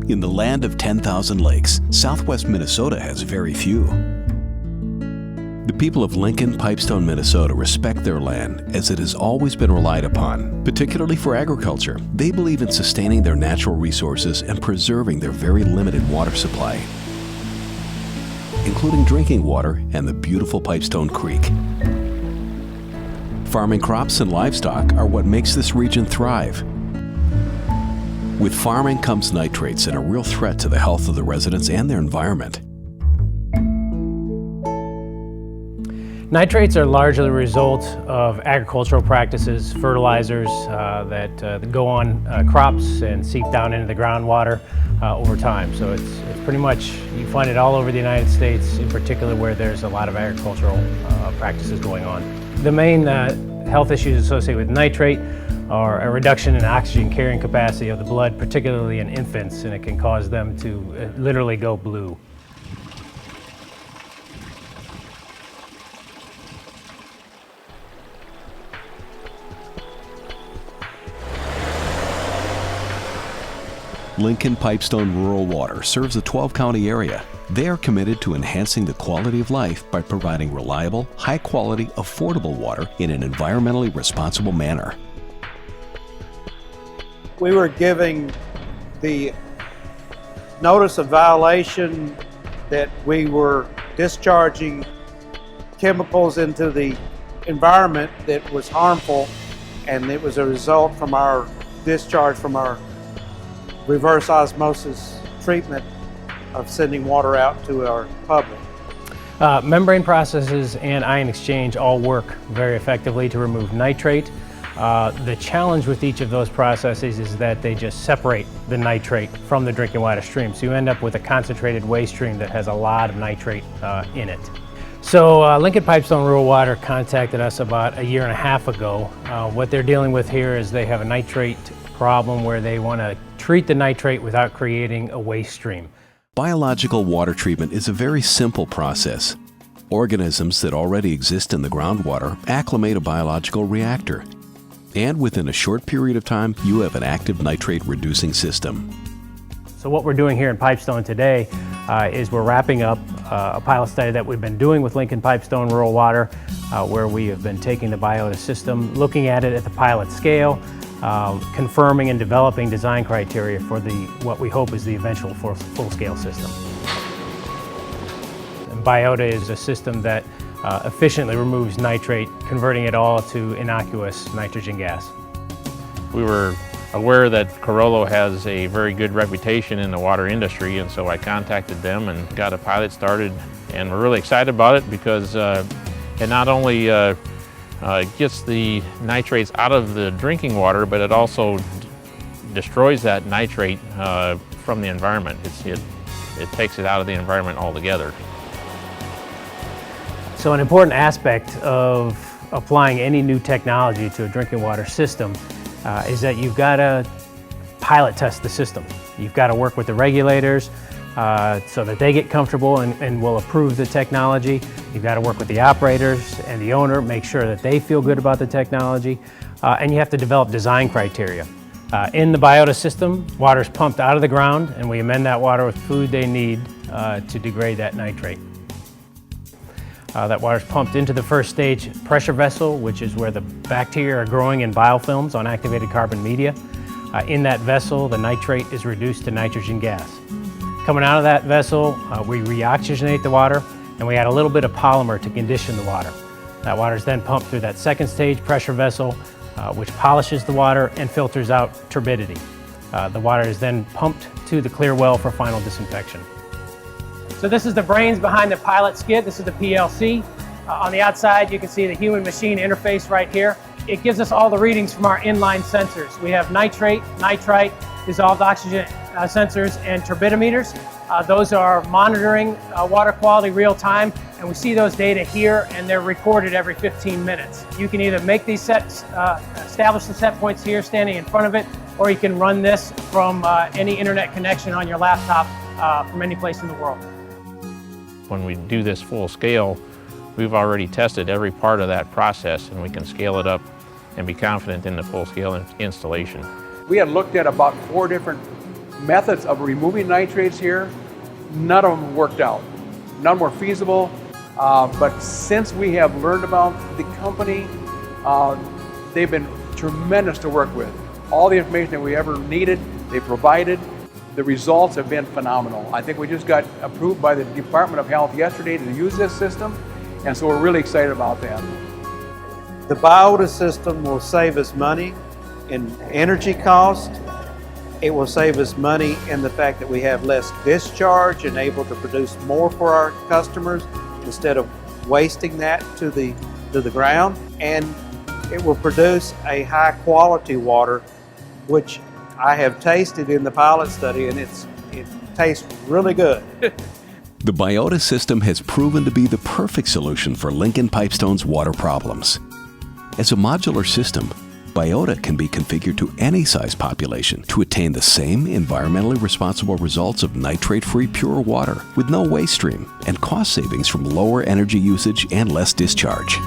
In the land of 10,000 lakes, southwest Minnesota has very few. The people of Lincoln, Pipestone, Minnesota respect their land as it has always been relied upon, particularly for agriculture. They believe in sustaining their natural resources and preserving their very limited water supply, including drinking water and the beautiful Pipestone Creek. Farming crops and livestock are what makes this region thrive. With farming comes nitrates and a real threat to the health of the residents and their environment. Nitrates are largely the result of agricultural practices, fertilizers that go on crops and seep down into the groundwater over time. So it's pretty much, you find it all over the United States, in particular where there's a lot of agricultural practices going on. The main health issues associated with nitrate are a reduction in oxygen carrying capacity of the blood, particularly in infants, and it can cause them to literally go blue. Lincoln Pipestone Rural Water serves a 12-county area. They are committed to enhancing the quality of life by providing reliable, high-quality, affordable water in an environmentally responsible manner. We were giving the notice of violation that we were discharging chemicals into the environment that was harmful, and it was a result from our discharge from our reverse osmosis treatment of sending water out to our public. Membrane processes and ion exchange all work very effectively to remove nitrate. The challenge with each of those processes is that they just separate the nitrate from the drinking water stream. So you end up with a concentrated waste stream that has a lot of nitrate in it. So Lincoln Pipestone Rural Water contacted us about a year and a half ago. What they're dealing with here is they have a nitrate problem where they want to treat the nitrate without creating a waste stream. Biological water treatment is a very simple process. Organisms that already exist in the groundwater acclimate a biological reactor. And within a short period of time, you have an active nitrate reducing system. So what we're doing here in Pipestone today is we're wrapping up a pilot study that we've been doing with Lincoln Pipestone Rural Water, where we have been taking the Biottta system, looking at it at the pilot scale, confirming and developing design criteria for what we hope is the eventual full-scale system. And Biottta is a system that efficiently removes nitrate, converting it all to innocuous nitrogen gas. We were aware that Carollo has a very good reputation in the water industry, and so I contacted them and got a pilot started, and we're really excited about it because it not only gets the nitrates out of the drinking water, but it also destroys that nitrate from the environment. It takes it out of the environment altogether. So an important aspect of applying any new technology to a drinking water system is that you've got to pilot test the system. You've got to work with the regulators so that they get comfortable and will approve the technology. You've got to work with the operators and the owner, make sure that they feel good about the technology, and you have to develop design criteria. In the Biottta system, water is pumped out of the ground, and we amend that water with food they need to degrade that nitrate. That water is pumped into the first stage pressure vessel, which is where the bacteria are growing in biofilms on activated carbon media. In that vessel, the nitrate is reduced to nitrogen gas. Coming out of that vessel, we reoxygenate the water, and we add a little bit of polymer to condition the water. That water is then pumped through that second stage pressure vessel, which polishes the water and filters out turbidity. The water is then pumped to the clear well for final disinfection. So this is the brains behind the pilot skid. This is the PLC. On the outside, you can see the human-machine interface right here. It gives us all the readings from our inline sensors. We have nitrate, nitrite, dissolved oxygen sensors, and turbidimeters. Those are monitoring water quality real time, and we see those data here, and they're recorded every 15 minutes. You can either make these sets, establish the set points here standing in front of it, or you can run this from any internet connection on your laptop from any place in the world. When we do this full scale, we've already tested every part of that process, and we can scale it up and be confident in the full scale installation. We had looked at about 4 different methods of removing nitrates here, none of them worked out. None were feasible, but since we have learned about the company, they've been tremendous to work with. All the information that we ever needed, they provided. The results have been phenomenal. I think we just got approved by the Department of Health yesterday to use this system, and so we're really excited about that. The Biottta system will save us money in energy cost. It will save us money in the fact that we have less discharge and able to produce more for our customers instead of wasting that to the ground. And it will produce a high quality water, which I have tasted in the pilot study, and it tastes really good. The Biottta system has proven to be the perfect solution for Lincoln Pipestone's water problems. As a modular system, Biottta can be configured to any size population to attain the same environmentally responsible results of nitrate-free pure water with no waste stream and cost savings from lower energy usage and less discharge.